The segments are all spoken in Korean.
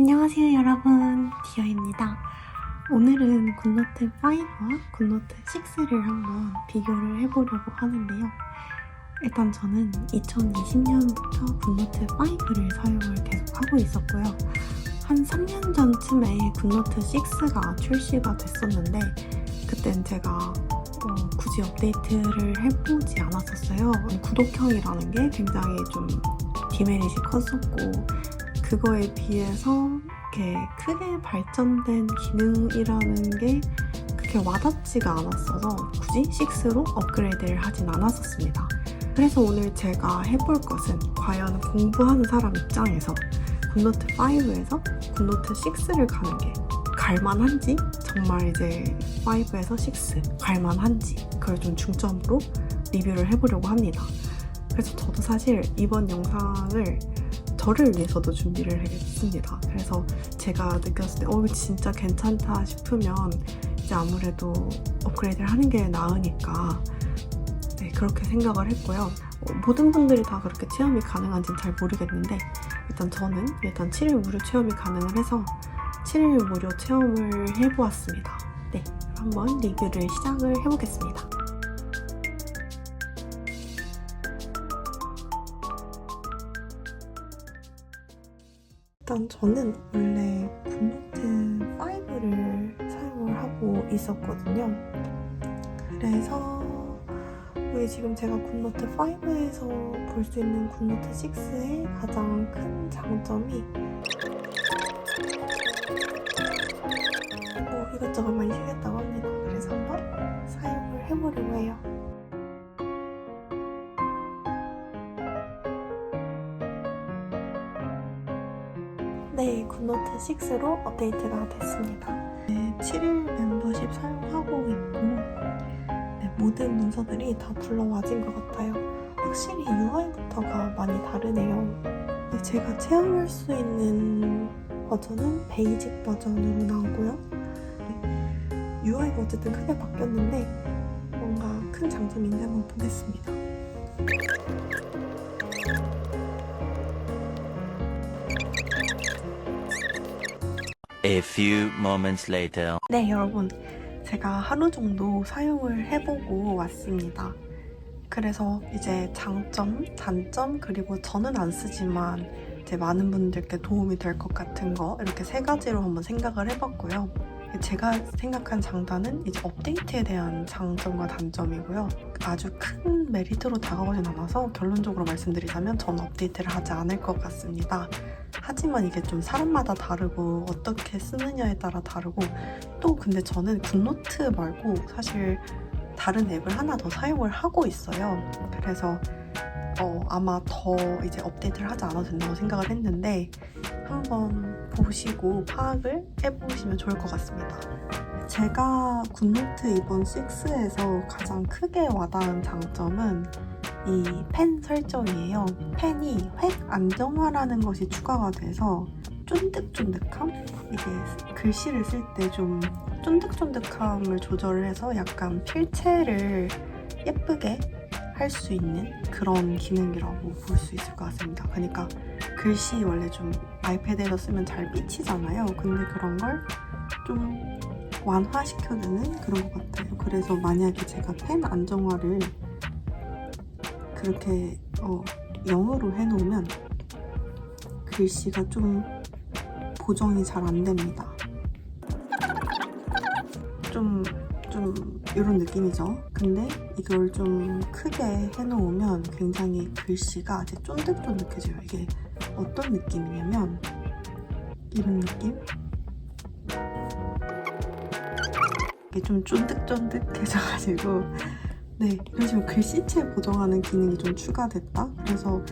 안녕하세요 여러분, 디어입니다. 오늘은 굿노트 5와 굿노트 6를 한번 비교를 해보려고 하는데요. 일단 저는 2020년부터 굿노트 5를 사용을 계속하고 있었고요. 한 3년 전쯤에 굿노트 6가 출시가 됐었는데 그땐 제가 굳이 업데이트를 해보지 않았었어요. 구독형이라는 게 굉장히 좀 디메리트이 컸었고 그거에 비해서 이렇게 크게 발전된 기능이라는 게 그렇게 와닿지가 않았어서 굳이 6로 업그레이드를 하진 않았었습니다. 그래서 오늘 제가 해볼 것은 과연 공부하는 사람 입장에서 굿노트 5에서 굿노트 6를 가는 게 갈만한지, 정말 이제 5에서 6 갈만한지 그걸 좀 중점으로 리뷰를 해보려고 합니다. 그래서 저도 사실 이번 영상을 저를 위해서도 준비를 했습니다. 그래서 제가 느꼈을 때 이거 진짜 괜찮다 싶으면 이제 아무래도 업그레이드를 하는 게 나으니까 그렇게 생각을 했고요. 모든 분들이 다 그렇게 체험이 가능한지는 잘 모르겠는데 일단 저는 7일 무료 체험이 가능을 해서 7일 무료 체험을 해보았습니다. 네, 한번 리뷰를 시작을 해보겠습니다. 일단 저는 원래 굿노트 5를 사용을 하고 있었거든요. 그래서 여기 지금 제가 굿노트 5에서 볼 수 있는 굿노트 6의 가장 큰 장점이 이것저것 많이 생겼다고 합니다. 그래서 한번 사용을 해보려고 해요. 네, 굿노트 6로 업데이트가 됐습니다. 7일 멤버십 사용하고 있고 모든 문서들이 다 불러와진 것 같아요. 확실히 UI부터가 많이 다르네요. 제가 체험할 수 있는 버전은 베이직 버전으로 나오고요. UI가 어쨌든 크게 바뀌었는데 뭔가 큰 장점인지 한번 보겠습니다. A few moments later. 네, 여러분. 제가 하루 정도 사용을 해보고 왔습니다. 그래서 이제 장점, 단점, 그리고 저는 안 쓰지만 이제 많은 분들께 도움이 될 것 같은 거 이렇게 세 가지로 한번 생각을 해봤고요. 제가 생각한 장단은 이제 업데이트에 대한 장점과 단점이고요. 아주 큰 메리트로 다가오진 않아서 결론적으로 말씀드리자면 저는 업데이트를 하지 않을 것 같습니다. 하지만 이게 좀 사람마다 다르고 어떻게 쓰느냐에 따라 다르고 또 근데 저는 굿노트 말고 사실 다른 앱을 하나 더 사용을 하고 있어요. 그래서 아마 더 이제 업데이트를 하지 않아도 된다고 생각을 했는데 한번 보시고 파악을 해보시면 좋을 것 같습니다. 제가 굿노트 이번 6에서 가장 크게 와닿은 장점은 이 펜 설정이에요. 펜이 획 안정화라는 것이 추가가 돼서 쫀득쫀득함? 이게 글씨를 쓸 때 좀 쫀득쫀득함을 조절을 해서 약간 필체를 예쁘게 할 수 있는 그런 기능이라고 볼 수 있을 것 같습니다. 그러니까 글씨 원래 좀 아이패드에서 쓰면 잘 삐치잖아요. 근데 그런 걸 좀 완화시켜주는 그런 것 같아요. 그래서 만약에 제가 펜 안정화를 그렇게 0으로 해놓으면 글씨가 좀 보정이 잘 안 됩니다. 좀 이런 느낌이죠. 근데 이걸 좀 크게 해놓으면 굉장히 글씨가 이제 쫀득쫀득해져요. 이게 어떤 느낌이냐면 이런 느낌? 이게 좀 쫀득쫀득해져가지고 네, 이런 식으로 글씨체 보정하는 기능이 좀 추가됐다? 그래서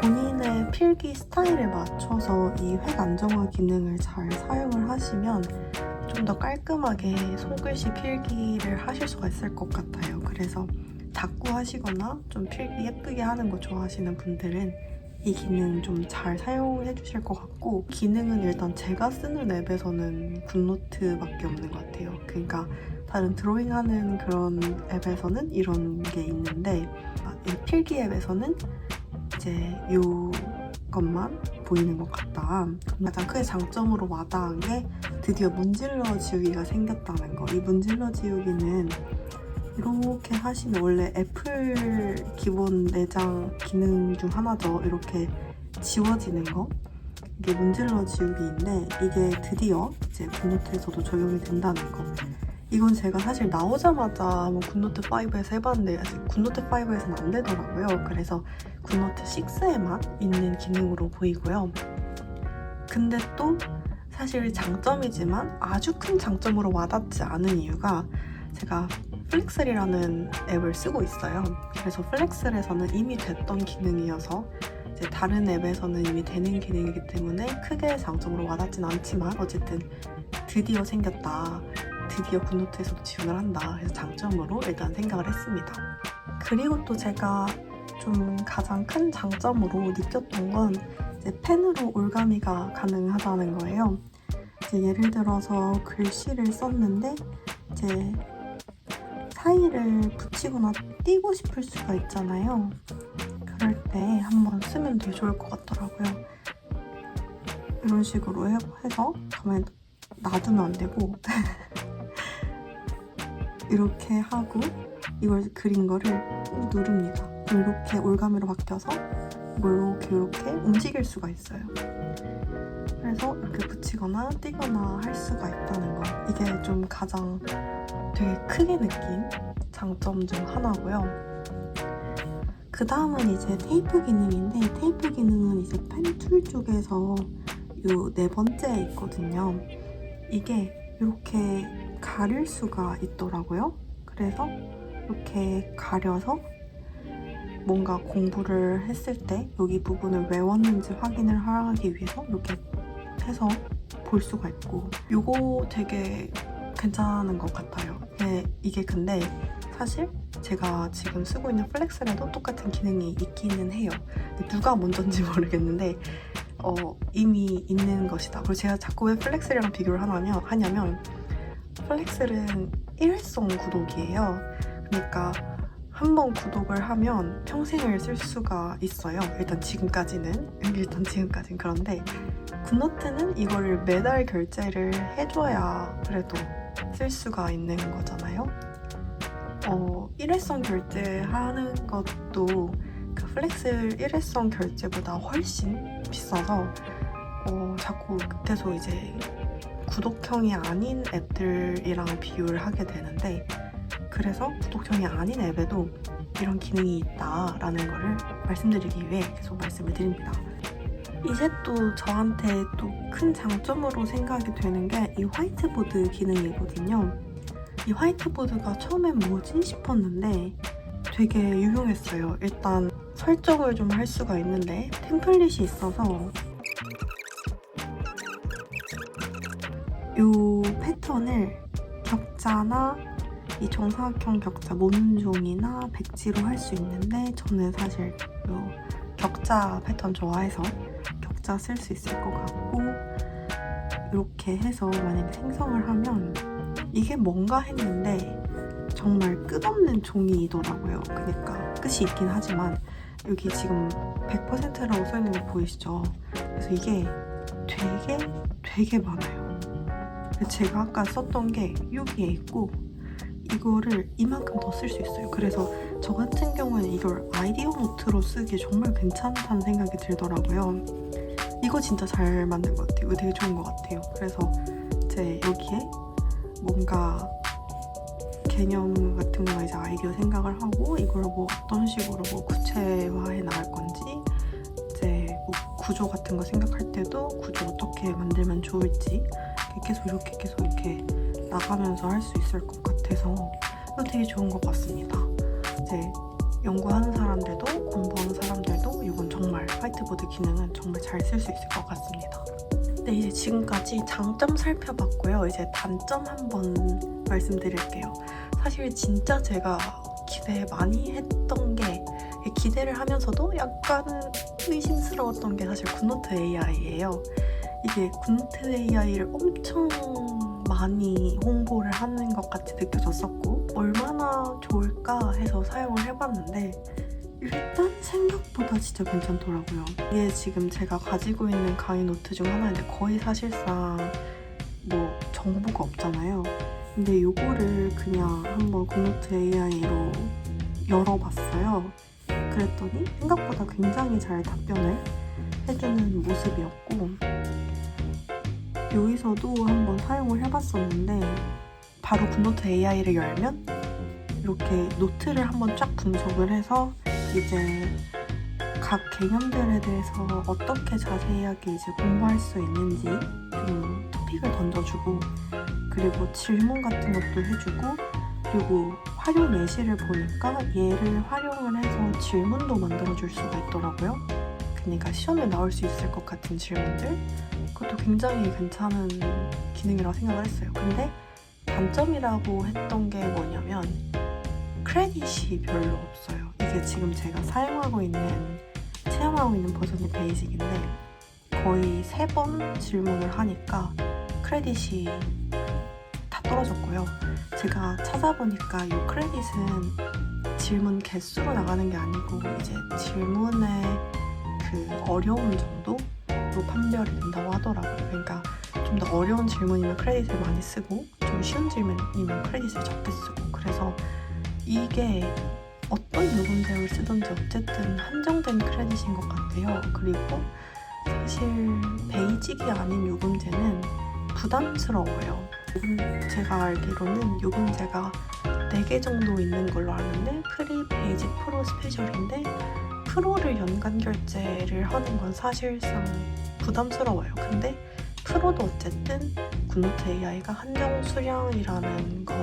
본인의 필기 스타일에 맞춰서 이 획 안정화 기능을 잘 사용을 하시면 좀 더 깔끔하게 손글씨 필기를 하실 수가 있을 것 같아요. 그래서 자꾸 하시거나 좀 필기 예쁘게 하는 거 좋아하시는 분들은 이 기능 좀 잘 사용해 주실 것 같고 기능은 일단 제가 쓰는 앱에서는 굿노트밖에 없는 것 같아요. 그러니까 다른 드로잉하는 그런 앱에서는 이런 게 있는데 이 필기 앱에서는 이제 요 것만 보이는 것 같다. 가장 크게 장점으로 와닿은 게 드디어 문질러 지우기가 생겼다는 거. 이 문질러 지우기는 이렇게 하시면 원래 애플 기본 내장 기능 중 하나죠. 이렇게 지워지는 거. 이게 문질러 지우기인데 이게 드디어 이제 굿노트에서도 적용이 된다는 거. 이건 제가 사실 나오자마자 굿노트 5에서 해봤는데 아직 굿노트 5에서는 안 되더라고요. 그래서 굿노트 6에만 있는 기능으로 보이고요. 근데 또 사실 장점이지만 아주 큰 장점으로 와닿지 않은 이유가 제가 플렉슬이라는 앱을 쓰고 있어요. 그래서 플렉슬에서는 이미 됐던 기능이어서 이제 다른 앱에서는 이미 되는 기능이기 때문에 크게 장점으로 와닿진 않지만 어쨌든 드디어 생겼다. 드디어 굿노트에서도 지원을 한다. 그래서 장점으로 일단 생각을 했습니다. 그리고 또 제가 좀 가장 큰 장점으로 느꼈던 건 이제 펜으로 올가미가 가능하다는 거예요. 이제 예를 들어서 글씨를 썼는데 이제 사이를 붙이거나 띄고 싶을 수가 있잖아요. 그럴 때 한번 쓰면 되게 좋을 것 같더라고요. 이런 식으로 해서 가만히 놔두면 안 되고 이렇게 하고 이걸 그린 거를 누릅니다. 이렇게 올가미로 바뀌어서 이걸 이렇게 움직일 수가 있어요. 그래서 이렇게 붙이거나 띄거나 할 수가 있다는 거. 이게 좀 가장 되게 크게 느낀 장점 중 하나고요. 그 다음은 이제 테이프 기능인데 테이프 기능은 이제 펜 툴 쪽에서 요 네 번째에 있거든요. 이게 이렇게 가릴 수가 있더라고요. 그래서 이렇게 가려서 뭔가 공부를 했을 때 여기 부분을 외웠는지 확인을 하기 위해서 이렇게 해서 볼 수가 있고 요거 되게 괜찮은 것 같아요. 이게 근데 사실 제가 지금 쓰고 있는 플렉스에도 똑같은 기능이 있기는 해요. 누가 먼저인지 모르겠는데 이미 있는 것이다. 그리고 제가 자꾸 왜 플렉스랑 비교를 하냐면 플렉스는 일회성 구독이에요. 그러니까 한번 구독을 하면 평생을 쓸 수가 있어요. 일단 지금까지는. 그런데 굿노트는 이거를 매달 결제를 해줘야 그래도 쓸 수가 있는 거잖아요. 일회성 결제하는 것도 그 플렉스 일회성 결제보다 훨씬 비싸서 자꾸 계속 이제 구독형이 아닌 앱들이랑 비교를 하게 되는데 그래서 구독형이 아닌 앱에도 이런 기능이 있다라는 거를 말씀드리기 위해 계속 말씀을 드립니다. 이제 또 저한테 또 큰 장점으로 생각이 되는 게 이 화이트보드 기능이거든요. 이 화이트보드가 처음엔 뭐지 싶었는데 되게 유용했어요. 일단 설정을 좀 할 수가 있는데 템플릿이 있어서 이 패턴을 격자나 이 정사각형 격자 모눈종이나 백지로 할 수 있는데 저는 사실 이 격자 패턴 좋아해서 격자 쓸 수 있을 것 같고 이렇게 해서 만약에 생성을 하면 이게 뭔가 했는데 정말 끝없는 종이더라고요. 그러니까 끝이 있긴 하지만 여기 지금 100%라고 써있는 거 보이시죠? 그래서 이게 되게 많아요. 제가 아까 썼던 게 여기에 있고 이거를 이만큼 더 쓸 수 있어요. 그래서 저 같은 경우는 이걸 아이디어 노트로 쓰기 정말 괜찮다는 생각이 들더라고요. 이거 진짜 잘 만든 것 같아요. 이거 되게 좋은 것 같아요. 그래서 제 여기에 뭔가 개념 같은 거 이제 아이디어 생각을 하고 이걸 뭐 어떤 식으로 뭐 구체화해 나갈 건지 이제 뭐 구조 같은 거 생각할 때도 구조 어떻게 만들면 좋을지 계속 이렇게 나가면서 할 수 있을 것 같아서 이거 되게 좋은 것 같습니다. 이제 연구하는 사람들도 공부하는 사람들도 이건 정말 화이트보드 기능은 정말 잘 쓸 수 있을 것 같습니다. 네, 이제 지금까지 장점 살펴봤고요. 이제 단점 한번 말씀드릴게요. 사실 진짜 제가 기대 많이 했던 게 기대를 하면서도 약간 의심스러웠던 게 사실 굿노트 AI예요. 이게 굿노트 AI를 엄청 많이 홍보를 하는 것 같이 느껴졌었고 얼마나 좋을까 해서 사용을 해봤는데 일단 생각보다 진짜 괜찮더라고요. 이게 지금 제가 가지고 있는 강의 노트 중 하나인데 거의 사실상 뭐 정보가 없잖아요. 근데 요거를 그냥 한번 굿노트 AI로 열어봤어요. 그랬더니 생각보다 굉장히 잘 답변을 해주는 모습이었고, 여기서도 한번 사용을 해봤었는데 바로 굿노트 AI를 열면 이렇게 노트를 한번 쫙 분석을 해서 이제 각 개념들에 대해서 어떻게 자세하게 이제 공부할 수 있는지 좀 토픽을 던져주고, 그리고 질문 같은 것도 해주고, 그리고 활용 예시를 보니까 얘를 활용을 해서 질문도 만들어줄 수가 있더라고요. 그러니까 시험에 나올 수 있을 것 같은 질문들, 그것도 굉장히 괜찮은 기능이라고 생각을 했어요. 근데 단점이라고 했던 게 뭐냐면 크레딧이 별로 없어요. 이게 지금 제가 사용하고 있는, 체험하고 있는 버전이 베이직인데 거의 3번 질문을 하니까 크레딧이 다 떨어졌고요. 제가 찾아보니까 이 크레딧은 질문 개수로 나가는 게 아니고 이제 질문의 그 어려운 정도로 판별이 된다고 하더라고요. 그러니까 좀 더 어려운 질문이면 크레딧을 많이 쓰고 좀 쉬운 질문이면 크레딧을 적게 쓰고, 그래서 이게 어떤 요금제를 쓰든지 어쨌든 한정된 크레딧인 것 같아요. 그리고 사실 베이직이 아닌 요금제는 부담스러워요. 제가 알기로는 요금제가 4개 정도 있는 걸로 아는데 프리, 베이직, 프로, 스페셜인데 프로를 연간 결제를 하는 건 사실상 부담스러워요. 근데 프로도 어쨌든 굿노트 AI가 한정 수량이라는 거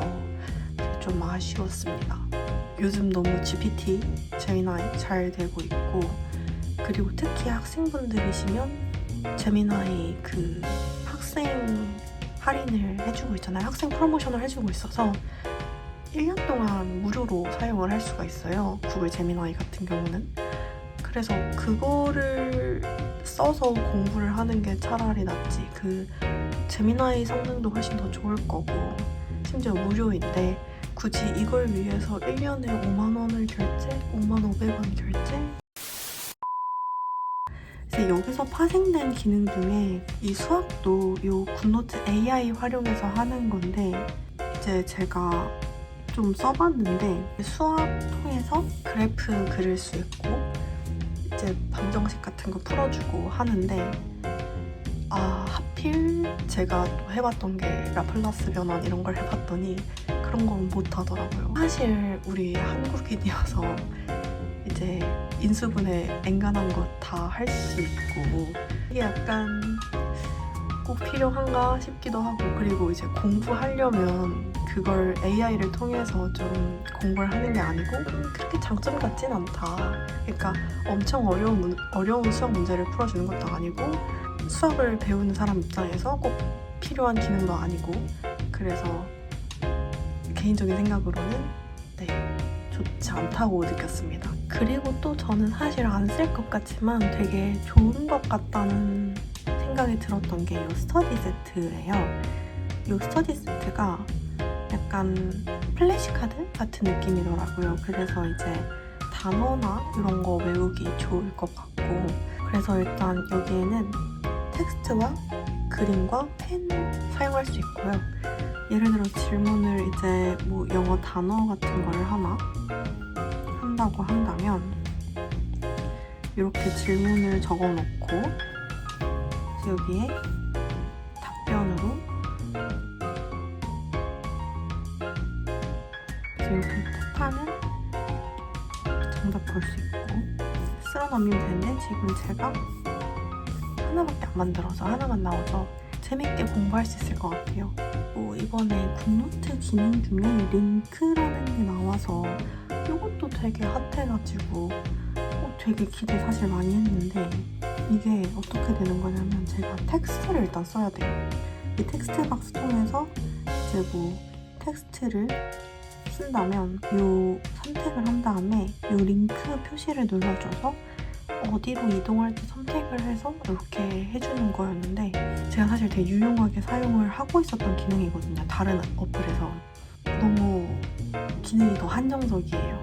좀 아쉬웠습니다. 요즘 너무 GPT, 제미나이 잘 되고 있고, 그리고 특히 학생분들이시면 제미나이 그 학생 할인을 해주고 있잖아요. 학생 프로모션을 해주고 있어서 1년 동안 무료로 사용을 할 수가 있어요. 구글 제미나이 같은 경우는. 그래서 그거를 써서 공부를 하는 게 차라리 낫지. 그 제미나이 성능도 훨씬 더 좋을 거고 심지어 무료인데 굳이 이걸 위해서 1년에 5만 원을 결제? 5만 500원 결제? 이제 여기서 파생된 기능 중에 이 수학도 이 굿노트 AI 활용해서 하는 건데, 이제 제가 좀 써봤는데 수학 통해서 그래프 그릴 수 있고 이제 방정식 같은 거 풀어주고 하는데, 하필 제가 또 해봤던 게 라플라스 변환 이런 걸 해봤더니 그런 건 못하더라고요. 사실 우리 한국인이어서 이제 인수분해 앵간한 거 다 할 수 있고 이게 약간 꼭 필요한가 싶기도 하고, 그리고 이제 공부하려면 그걸 AI를 통해서 좀 공부를 하는 게 아니고 그렇게 장점 같진 않다. 그러니까 엄청 어려운 수학 문제를 풀어주는 것도 아니고 수학을 배우는 사람 입장에서 꼭 필요한 기능도 아니고, 그래서 개인적인 생각으로는 좋지 않다고 느꼈습니다. 그리고 또 저는 사실 안 쓸 것 같지만 되게 좋은 것 같다는 생각이 들었던 게 이 스터디 세트예요. 이 스터디 세트가 약간 플래시카드 같은 느낌이더라고요. 그래서 이제 단어나 이런 거 외우기 좋을 것 같고, 그래서 일단 여기에는 텍스트와 그림과 펜 사용할 수 있고요. 예를 들어 질문을 이제 뭐 영어 단어 같은 걸 하나 한다고 한다면 이렇게 질문을 적어 놓고 여기에 답변으로 이렇게 탭하면 정답 볼 수 있고 쓸어 넣으면 되는데 지금 제가 하나밖에 안 만들어서 하나만 나오죠. 재밌게 공부할 수 있을 것 같아요. 이번에 굿노트 기능 중에 링크라는 게 나와서 이것도 되게 핫해가지고 되게 기대 사실 많이 했는데, 이게 어떻게 되는 거냐면 제가 텍스트를 일단 써야 돼요. 이 텍스트 박스 통해서 이제 뭐 텍스트를 쓴다면 이 선택을 한 다음에 이 링크 표시를 눌러줘서 어디로 이동할지 선택을 해서 이렇게 해주는 거였는데, 제가 사실 되게 유용하게 사용을 하고 있었던 기능이거든요. 다른 어플에서. 너무 기능이 더 한정적이에요.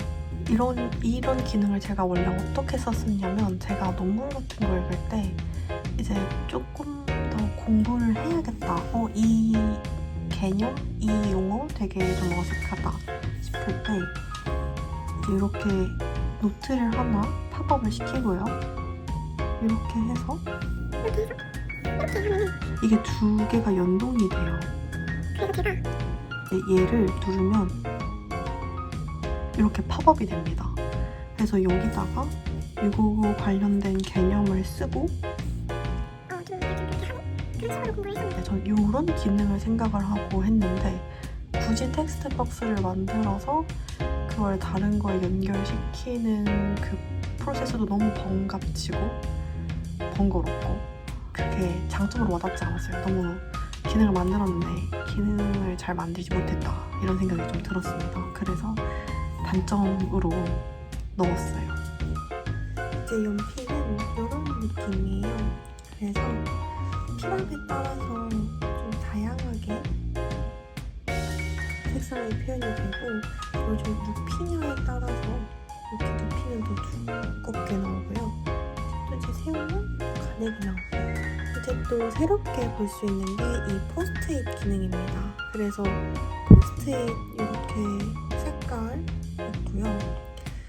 이런 기능을 제가 원래 어떻게 썼었냐면 제가 논문 같은 거 읽을 때 이제 조금 더 공부를 해야겠다. 이 개념, 이 용어 되게 좀 어색하다 싶을 때 이제 이렇게 노트를 하나 팝업을 시키고요. 이렇게 해서 이게 두 개가 연동이 돼요. 얘를 누르면 이렇게 팝업이 됩니다. 그래서 여기다가 이거 관련된 개념을 쓰고 전 이런 기능을 생각을 하고 했는데 굳이 텍스트 박스를 만들어서 그걸 다른 거에 연결시키는 그 프로세스도 너무 번잡지고 번거롭고 그게 장점으로 와닿지 않았어요. 너무 기능을 만들었는데 기능을 잘 만들지 못했다 이런 생각이 좀 들었습니다. 그래서 단점으로 넣었어요. 이제 연필은 이런 느낌이에요. 그래서 필요에 따라서 좀 다양하게 색상이 표현이 되고 그리고 좀 눕히냐에 따라서 이렇게 눕히면 더 두껍게 나오고요. 또 이제 세우면 가늘게 나오고 이제 또 새롭게 볼 수 있는 게 이 포스트잇 기능입니다. 그래서 포스트잇 이렇게 색깔 있고요.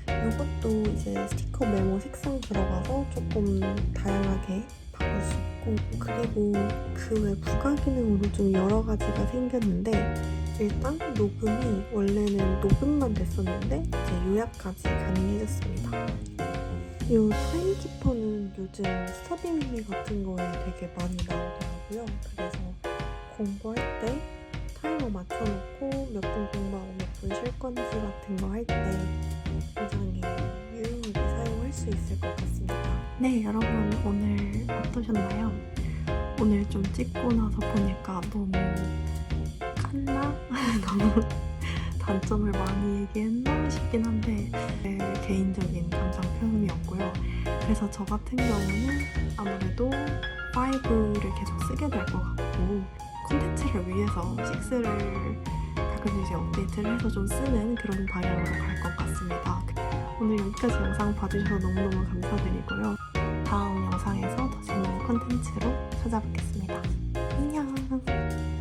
이것도 이제 스티커 메모 색상 들어가서 조금 다양하게 바꿀 수 있고 그리고 그 외 부가 기능으로 좀 여러 가지가 생겼는데 일단 녹음이 원래는 녹음만 됐었는데 이제 요약까지 가능해졌습니다. 이 타임키퍼는 요즘 스터디 미니 같은 거에 되게 많이 나오더라고요. 그래서 공부할 때 타이머 맞춰놓고 몇 분 공부하고 몇 분 쉴 건지 같은 거 할 때 굉장히 유용하게 사용할 수 있을 것 같습니다. 네, 여러분 오늘 어떠셨나요? 오늘 좀 찍고 나서 보니까 너무 깠나? 너무 단점을 많이 얘기했나 싶긴 한데 제 개인적인 감상 표현이었고요. 그래서 저 같은 경우는 아무래도 5를 계속 쓰게 될 것 같고 콘텐츠를 위해서 6를 가끔 이제 업데이트를 해서 좀 쓰는 그런 방향으로 갈 것 같습니다. 오늘 여기까지 영상 봐주셔서 너무너무 감사드리고요. 다음 영상에서 더 재밌는 콘텐츠로 찾아뵙겠습니다. 안녕!